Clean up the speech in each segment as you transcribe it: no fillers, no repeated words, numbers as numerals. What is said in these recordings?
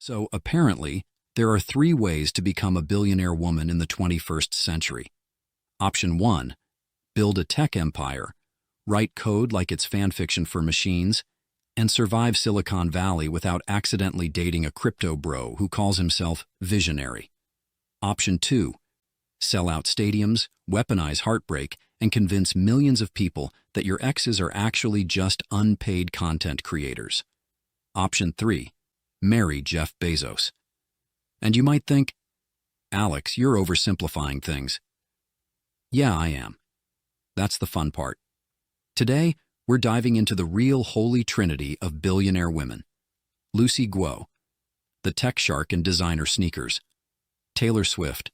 So apparently, there are 3 ways to become a billionaire woman in the 21st century. Option 1, build a tech empire, write code like it's fan fiction for machines, and survive Silicon Valley without accidentally dating a crypto bro who calls himself visionary. Option 2, sell out stadiums, weaponize heartbreak, and convince millions of people that your exes are actually just unpaid content creators. Option 3, marry Jeff Bezos. And you might think, Alex, you're oversimplifying things. Yeah, I am. That's the fun part. Today, we're diving into the real holy trinity of billionaire women. Lucy Guo, the tech shark in designer sneakers. Taylor Swift,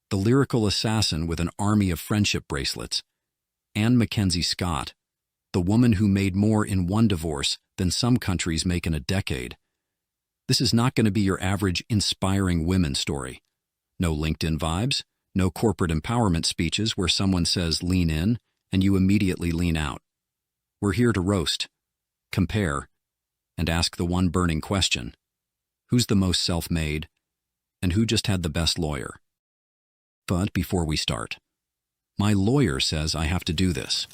the lyrical assassin with an army of friendship bracelets. And MacKenzie Scott, the woman who made more in one divorce than some countries make in a decade. This is not going to be your average inspiring women story. No LinkedIn vibes, no corporate empowerment speeches where someone says lean in and you immediately lean out. We're here to roast, compare, and ask the one burning question: who's the most self-made, and who just had the best lawyer? But before we start, my lawyer says I have to do this.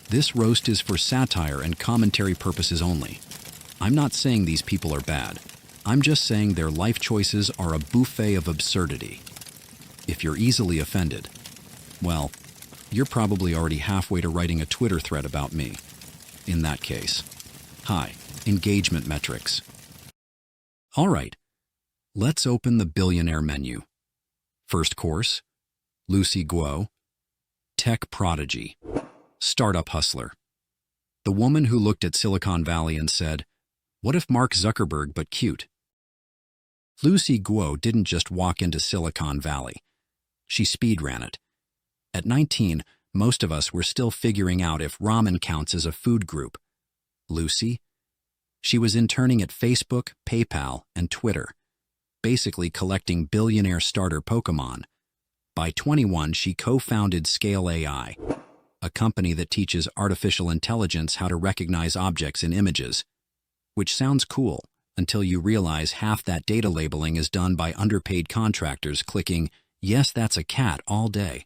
This roast is for satire and commentary purposes only. I'm not saying these people are bad. I'm just saying their life choices are a buffet of absurdity. If you're easily offended, well, you're probably already halfway to writing a Twitter thread about me. In that case, hi, engagement metrics. All right, let's open the billionaire menu. First course, Lucy Guo, tech prodigy, startup hustler. The woman who looked at Silicon Valley and said, "What if Mark Zuckerberg but cute?" Lucy Guo didn't just walk into Silicon Valley. She speedran it. At 19, most of us were still figuring out if ramen counts as a food group. Lucy? She was interning at Facebook, PayPal, and Twitter, basically collecting billionaire starter Pokemon. By 21, she co-founded Scale AI, a company that teaches artificial intelligence how to recognize objects in images, which sounds cool until you realize half that data labeling is done by underpaid contractors clicking, "Yes, that's a cat," all day.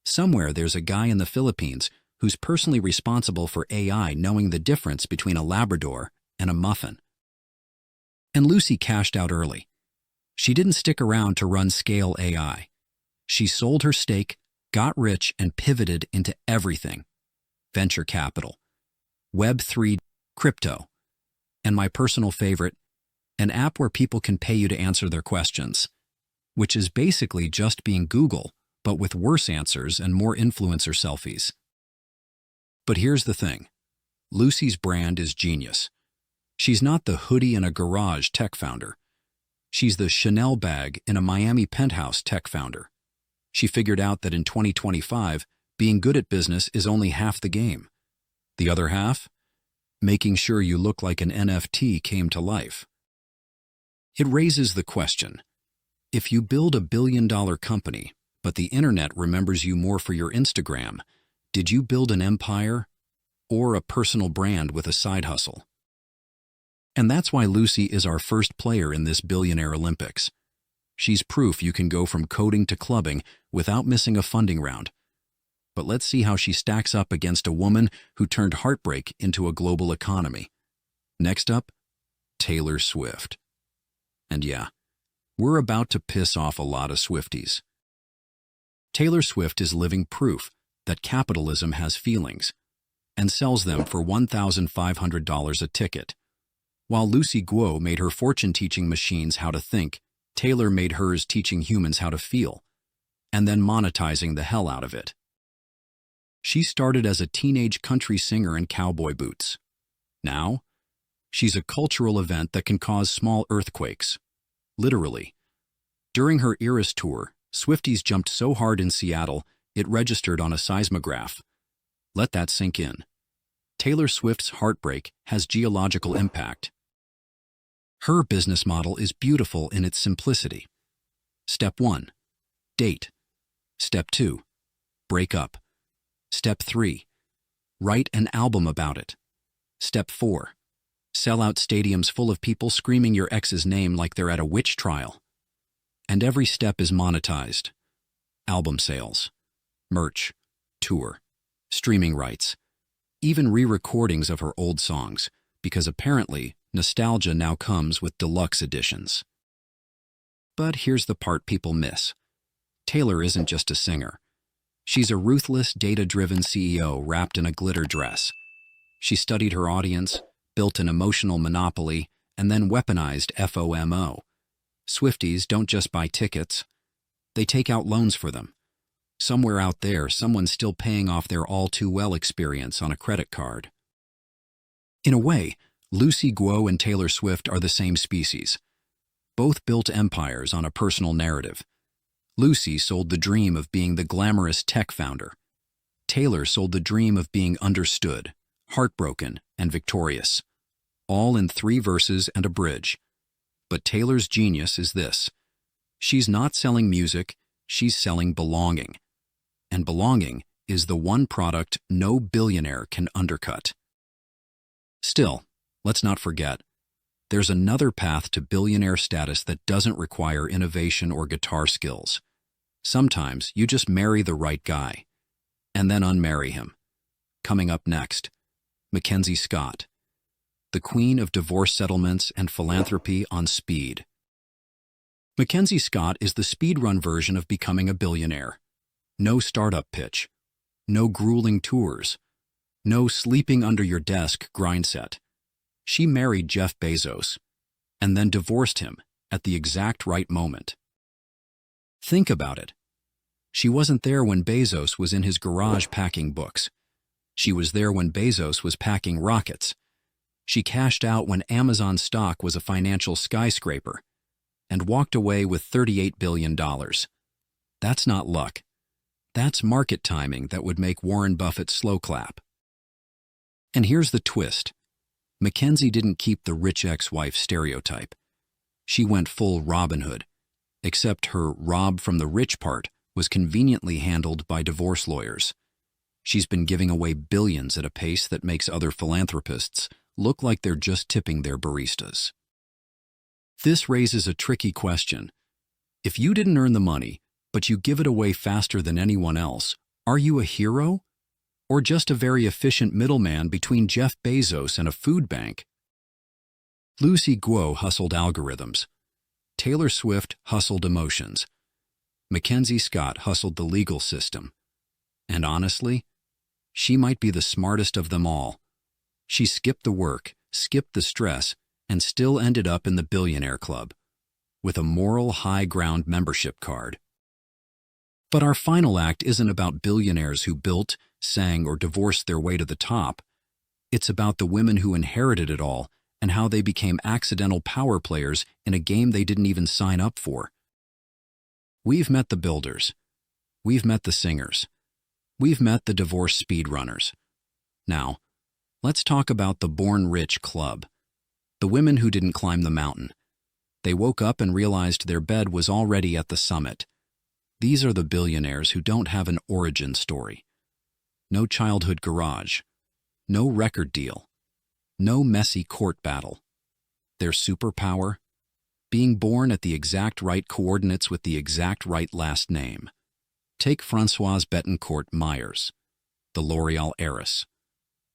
Somewhere there's a guy in the Philippines who's personally responsible for AI knowing the difference between a Labrador and a muffin. And Lucy cashed out early. She didn't stick around to run Scale AI. She sold her stake, got rich, and pivoted into everything: venture capital, Web3, crypto, and my personal favorite, an app where people can pay you to answer their questions, which is basically just being Google, but with worse answers and more influencer selfies. But here's the thing. Lucy's brand is genius. She's not the hoodie in a garage tech founder. She's the Chanel bag in a Miami penthouse tech founder. She figured out that in 2025, being good at business is only half the game. The other half? Making sure you look like an NFT came to life. It raises the question: if you build a billion-dollar company, but the internet remembers you more for your Instagram, did you build an empire or a personal brand with a side hustle? And that's why Lucy is our first player in this Billionaire Olympics. She's proof you can go from coding to clubbing without missing a funding round. But let's see how she stacks up against a woman who turned heartbreak into a global economy. Next up, Taylor Swift. And yeah, we're about to piss off a lot of Swifties. Taylor Swift is living proof that capitalism has feelings and sells them for $1,500 a ticket. While Lucy Guo made her fortune teaching machines how to think, Taylor made hers teaching humans how to feel, and then monetizing the hell out of it. She started as a teenage country singer in cowboy boots. Now, she's a cultural event that can cause small earthquakes. Literally. During her Eras tour, Swifties jumped so hard in Seattle, it registered on a seismograph. Let that sink in. Taylor Swift's heartbreak has geological impact. Her business model is beautiful in its simplicity. Step 1. Date. Step 2. Break up. Step 3. Write an album about it. Step 4. Sell out stadiums full of people screaming your ex's name like they're at a witch trial. And every step is monetized. Album sales, merch, tour, streaming rights, even re-recordings of her old songs, because apparently nostalgia now comes with deluxe editions. But here's the part people miss. Taylor isn't just a singer. She's a ruthless, data-driven CEO wrapped in a glitter dress. She studied her audience, built an emotional monopoly, and then weaponized FOMO. Swifties don't just buy tickets. They take out loans for them. Somewhere out there, someone's still paying off their all-too-well experience on a credit card. In a way, Lucy Guo and Taylor Swift are the same species. Both built empires on a personal narrative. Lucy sold the dream of being the glamorous tech founder. Taylor sold the dream of being understood, heartbroken, and victorious. All in 3 verses and a bridge. But Taylor's genius is this. She's not selling music, she's selling belonging. And belonging is the one product no billionaire can undercut. Still, let's not forget, there's another path to billionaire status that doesn't require innovation or guitar skills. Sometimes you just marry the right guy, and then unmarry him. Coming up next, MacKenzie Scott, the queen of divorce settlements and philanthropy on speed. MacKenzie Scott is the speedrun version of becoming a billionaire. No startup pitch, no grueling tours, no sleeping under your desk grind set. She married Jeff Bezos and then divorced him at the exact right moment. Think about it. She wasn't there when Bezos was in his garage packing books. She was there when Bezos was packing rockets. She cashed out when Amazon stock was a financial skyscraper and walked away with $38 billion. That's not luck. That's market timing that would make Warren Buffett slow clap. And here's the twist. MacKenzie didn't keep the rich ex-wife stereotype. She went full Robin Hood, except her rob from the rich part was conveniently handled by divorce lawyers. She's been giving away billions at a pace that makes other philanthropists look like they're just tipping their baristas. This raises a tricky question. If you didn't earn the money, but you give it away faster than anyone else, are you a hero? Or just a very efficient middleman between Jeff Bezos and a food bank? Lucy Guo hustled algorithms. Taylor Swift hustled emotions. MacKenzie Scott hustled the legal system. And honestly, she might be the smartest of them all. She skipped the work, skipped the stress, and still ended up in the Billionaire Club, with a moral high ground membership card. But our final act isn't about billionaires who built, sang, or divorced their way to the top. It's about the women who inherited it all and how they became accidental power players in a game they didn't even sign up for. We've met the builders. We've met the singers. We've met the divorce speedrunners. Now, let's talk about the Born Rich Club. The women who didn't climb the mountain. They woke up and realized their bed was already at the summit. These are the billionaires who don't have an origin story. No childhood garage. No record deal. No messy court battle. Their superpower? Being born at the exact right coordinates with the exact right last name. Take Françoise Bettencourt Myers, the L'Oreal heiress.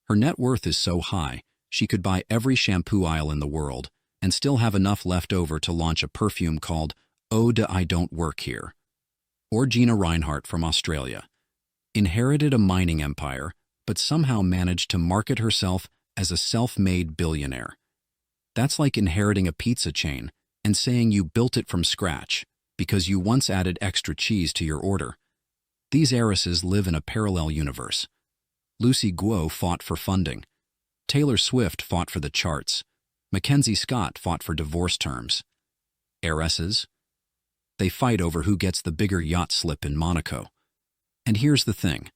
Her net worth is so high, she could buy every shampoo aisle in the world and still have enough left over to launch a perfume called Eau de I Don't Work Here. Or Gina Reinhardt from Australia. Inherited a mining empire, but somehow managed to market herself as a self-made billionaire. That's like inheriting a pizza chain and saying you built it from scratch because you once added extra cheese to your order. These heiresses live in a parallel universe. Lucy Guo fought for funding. Taylor Swift fought for the charts. MacKenzie Scott fought for divorce terms. Heiresses? They fight over who gets the bigger yacht slip in Monaco. And here's the thing.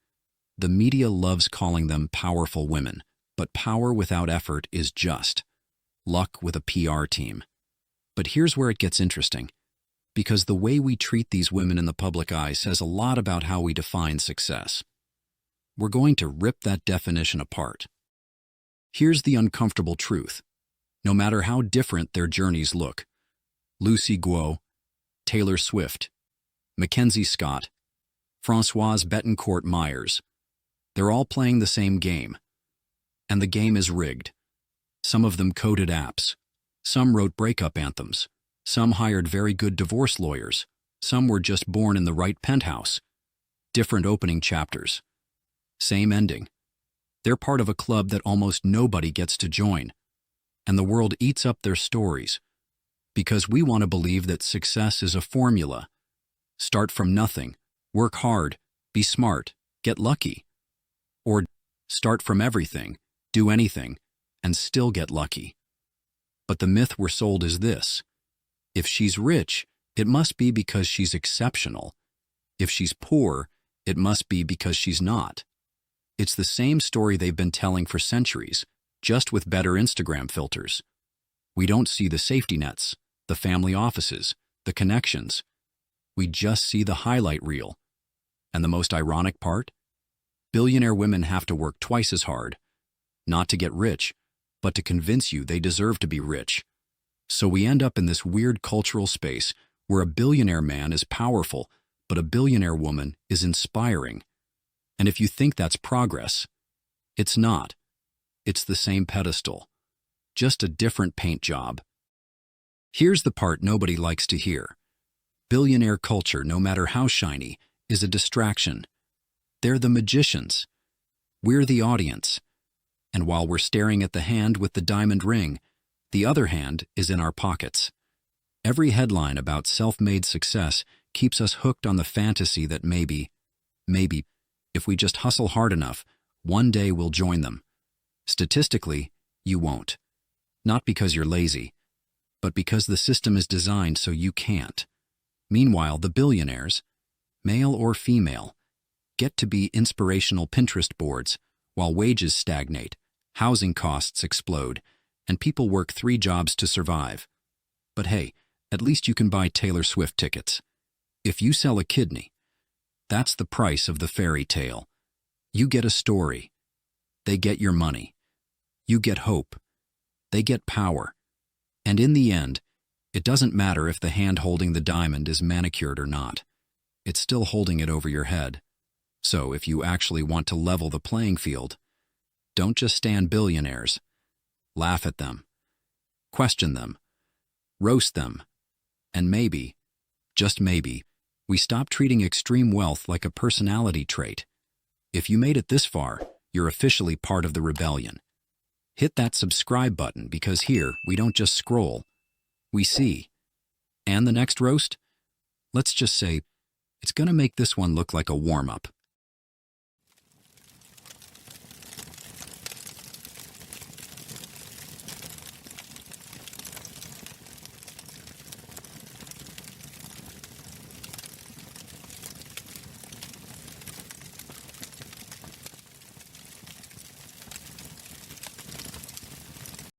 The media loves calling them powerful women, but power without effort is just luck with a PR team. But here's where it gets interesting, because the way we treat these women in the public eye says a lot about how we define success. We're going to rip that definition apart. Here's the uncomfortable truth. no matter how different their journeys look. Lucy Guo, Taylor Swift, MacKenzie Scott, Françoise Bettencourt Myers. They're all playing the same game. And the game is rigged. Some of them coded apps. Some wrote breakup anthems. Some hired very good divorce lawyers. Some were just born in the right penthouse. Different opening chapters. Same ending. They're part of a club that almost nobody gets to join. And the world eats up their stories. Because we want to believe that success is a formula. Start from nothing. Work hard. Be smart. Get lucky. Or start from everything. Do anything. And still get lucky. But the myth we're sold is this. If she's rich, it must be because she's exceptional. If she's poor, it must be because she's not. It's the same story they've been telling for centuries, just with better Instagram filters. We don't see the safety nets, the family offices, the connections. We just see the highlight reel. And the most ironic part? Billionaire women have to work twice as hard, not to get rich, but to convince you they deserve to be rich. So we end up in this weird cultural space where a billionaire man is powerful, but a billionaire woman is inspiring. And if you think that's progress, it's not. It's the same pedestal, just a different paint job. Here's the part nobody likes to hear. Billionaire culture, no matter how shiny, is a distraction. They're the magicians. We're the audience. And while we're staring at the hand with the diamond ring, the other hand is in our pockets. Every headline about self-made success keeps us hooked on the fantasy that maybe, if we just hustle hard enough, one day we'll join them. Statistically, you won't. Not because you're lazy, but because the system is designed so you can't. Meanwhile, the billionaires, male or female, get to be inspirational Pinterest boards while wages stagnate, housing costs explode, and people work 3 jobs to survive. But hey, at least you can buy Taylor Swift tickets. If you sell a kidney, that's the price of the fairy tale. You get a story. They get your money. You get hope. They get power. And in the end, it doesn't matter if the hand holding the diamond is manicured or not. It's still holding it over your head. So if you actually want to level the playing field, don't just stand billionaires. Laugh at them. Question them. Roast them. And maybe, just maybe, we stop treating extreme wealth like a personality trait. If you made it this far, you're officially part of the rebellion. Hit that subscribe button because here we don't just scroll, we see. And the next roast? Let's just say, it's gonna make this one look like a warm-up.